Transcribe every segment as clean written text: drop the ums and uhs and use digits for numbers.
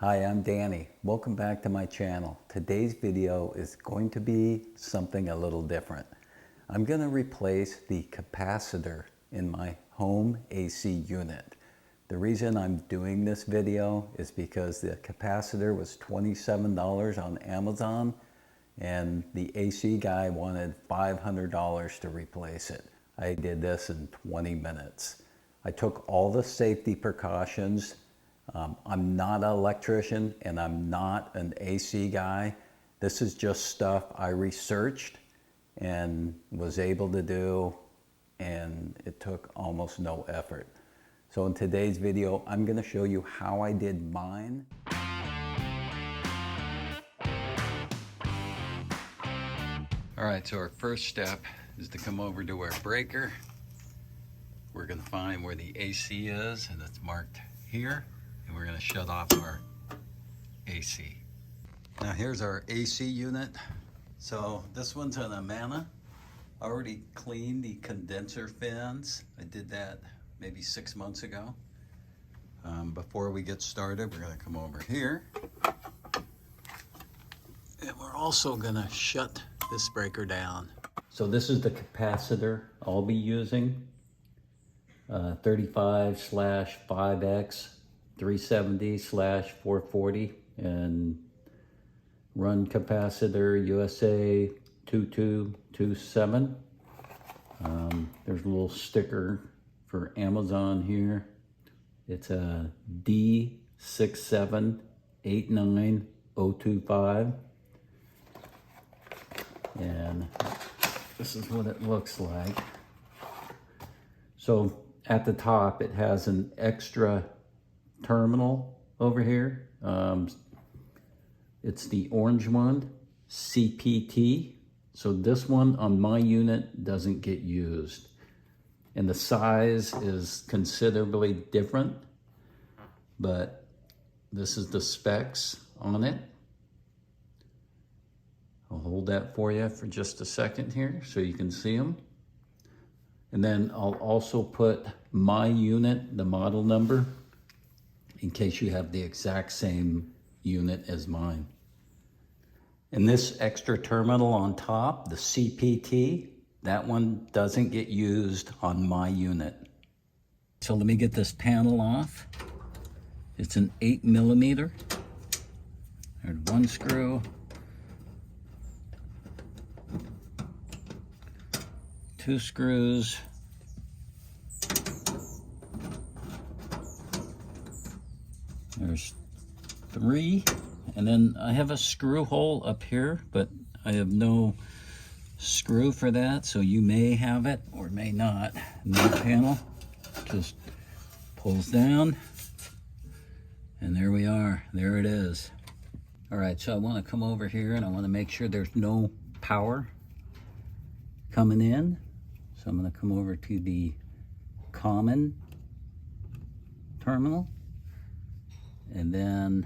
Hi, I'm Danny. Welcome back to my channel. Today's video is going to be something a little different. I'm going to replace the capacitor in my home AC unit. The reason I'm doing this video is because the capacitor was $27 on Amazon and the AC guy wanted $500 to replace it. I did this in 20 minutes. I took all the safety precautions. I'm not an electrician and I'm not an AC guy. This is just stuff I researched and was able to do, and it took almost no effort. So in today's video, I'm going to show you how I did mine. All right, so our first step is to come over to our breaker. We're going to find where the AC is, and it's marked here. And we're going to shut off our AC. Now here's our AC unit. So this one's an Amana. I already cleaned the condenser fins. I did that maybe 6 months ago. Before we get started, we're going to come over here. And we're also going to shut this breaker down. So this is the capacitor I'll be using. 35/5X. 370/440 and run capacitor USA 2227. There's a little sticker for Amazon here. It's a D6789025, and this is what it looks like. So at the top it has an extra terminal over here. It's the orange one, CPT. So this one on my unit doesn't get used. And the size is considerably different, but this is the specs on it. I'll hold that for you for just a second here so you can see them. And then I'll also put my unit, the model number, in case you have the exact same unit as mine. And this extra terminal on top, the CPT, that one doesn't get used on my unit. So let me get this panel off. It's an 8mm. There's one screw. Two screws. There's three, and then I have a screw hole up here, but I have no screw for that, so you may have it or may not. And that panel just pulls down, and there we are. There it is. All right, so I want to come over here and I want to make sure there's no power coming in. So I'm going to come over to the common terminal and then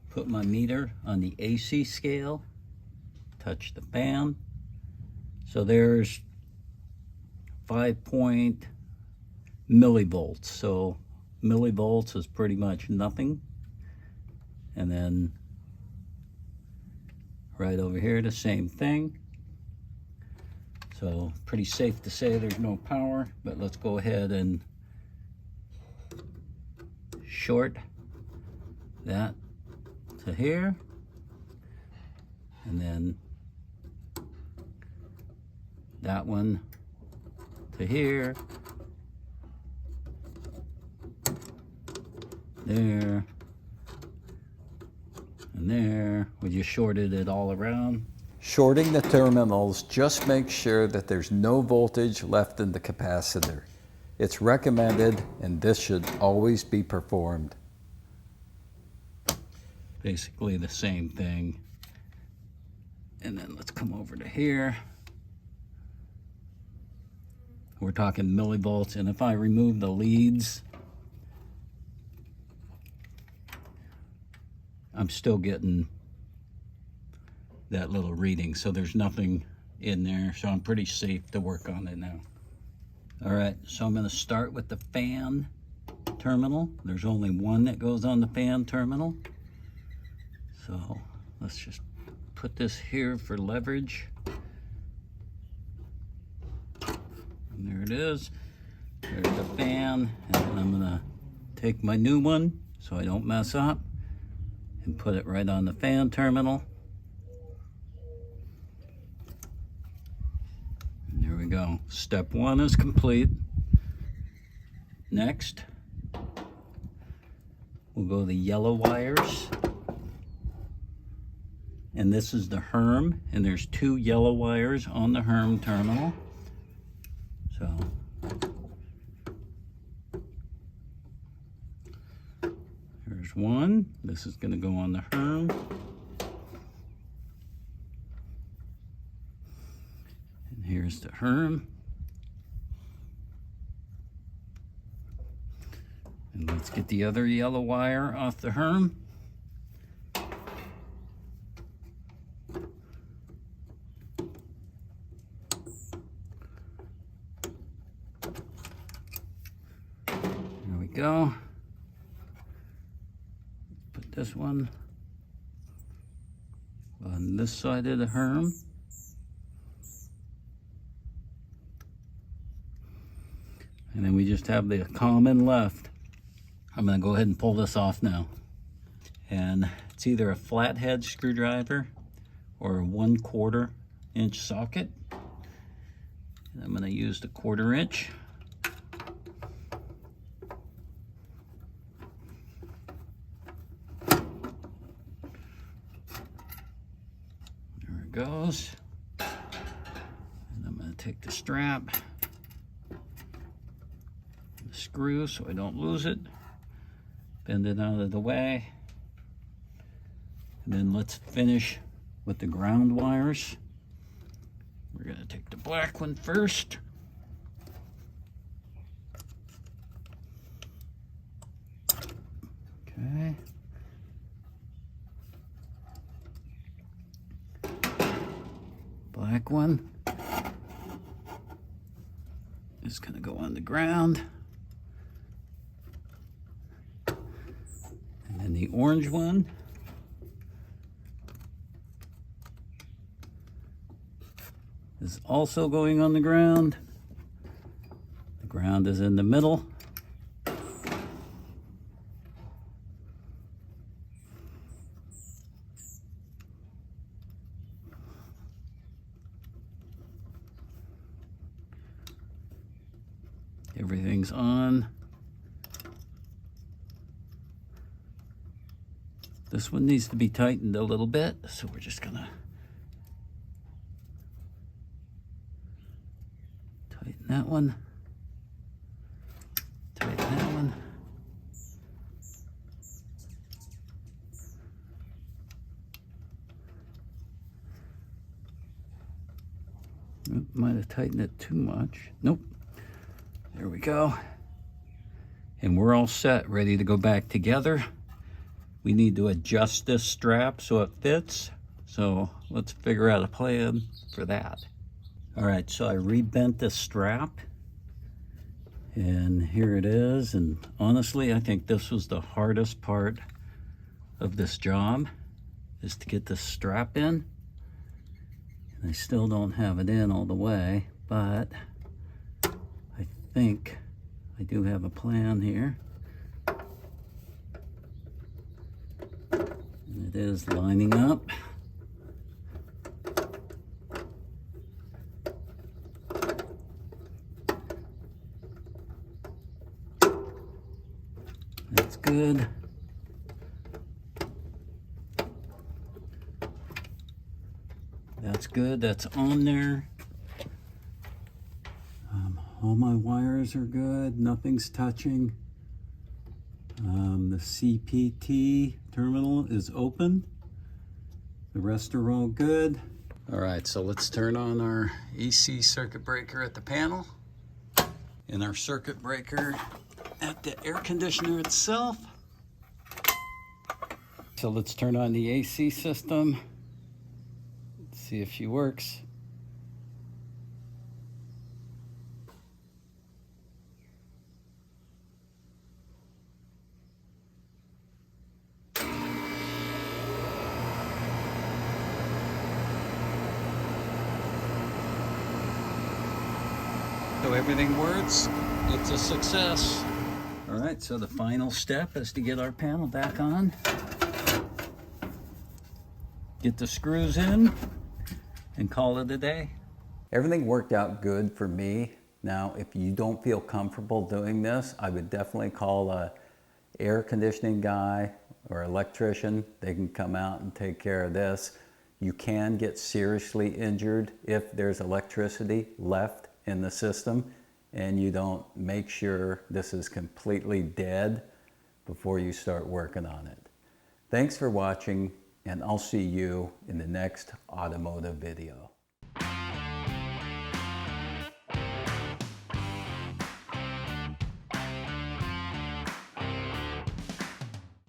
put my meter on the AC scale, touch the fan. So there's 5 millivolts. So millivolts is pretty much nothing. And then right over here, the same thing. So pretty safe to say there's no power, but let's go ahead and short that to here, and then that one to here, there, and there. We just shorted it all around. Shorting the terminals just makes sure that there's no voltage left in the capacitor. It's recommended, and this should always be performed. Basically the same thing. And then let's come over to here. We're talking millivolts, and if I remove the leads, I'm still getting that little reading. So there's nothing in there, so I'm pretty safe to work on it now. All right, so I'm going to start with the fan. terminal. There's only one that goes on the fan terminal. So let's just put this here for leverage. And there it is. There's the fan. And I'm gonna take my new one so I don't mess up and put it right on the fan terminal. And there we go. Step one is complete. Next, we'll go the yellow wires. And this is the HERM, and there's 2 yellow wires on the HERM terminal. So here's one. This is going to go on the HERM. And here's the HERM. And let's get the other yellow wire off the HERM. There we go. Put this one on this side of the HERM. And then we just have the common left. I'm going to go ahead and pull this off now. And it's either a flathead screwdriver or a 1/4 inch socket. And I'm going to use the 1/4 inch. There it goes. And I'm going to take the strap, the screw so I don't lose it. Bend it out of the way. And then let's finish with the ground wires. We're going to take the black one first. Okay. Black one is going to go on the ground. And the orange one is also going on the ground. The ground is in the middle. Everything's on. This one needs to be tightened a little bit, so we're just gonna tighten that one, tighten that one. Might have tightened it too much. Nope. There we go. And we're all set, ready to go back together. We need to adjust this strap so it fits. So let's figure out a plan for that. All right, so I rebent this strap. And here it is. And honestly, I think this was the hardest part of this job, is to get this strap in. And I still don't have it in all the way, but I think I do have a plan here. And it is lining up. That's good. That's good, that's on there. All my wires are good, nothing's touching. The CPT terminal is open. The rest are all good. All right, so let's turn on our AC circuit breaker at the panel and our circuit breaker at the air conditioner itself. So let's turn on the AC system. Let's see if she works. so everything works. It's a success. All right, so the final step is to get our panel back on. Get the screws in and call it a day. Everything worked out good for me. Now, if you don't feel comfortable doing this, I would definitely call a air conditioning guy or electrician. They can come out and take care of this. You can get seriously injured if there's electricity left in the system and you don't make sure this is completely dead before you start working on it. Thanks for watching, and I'll see you in the next automotive video.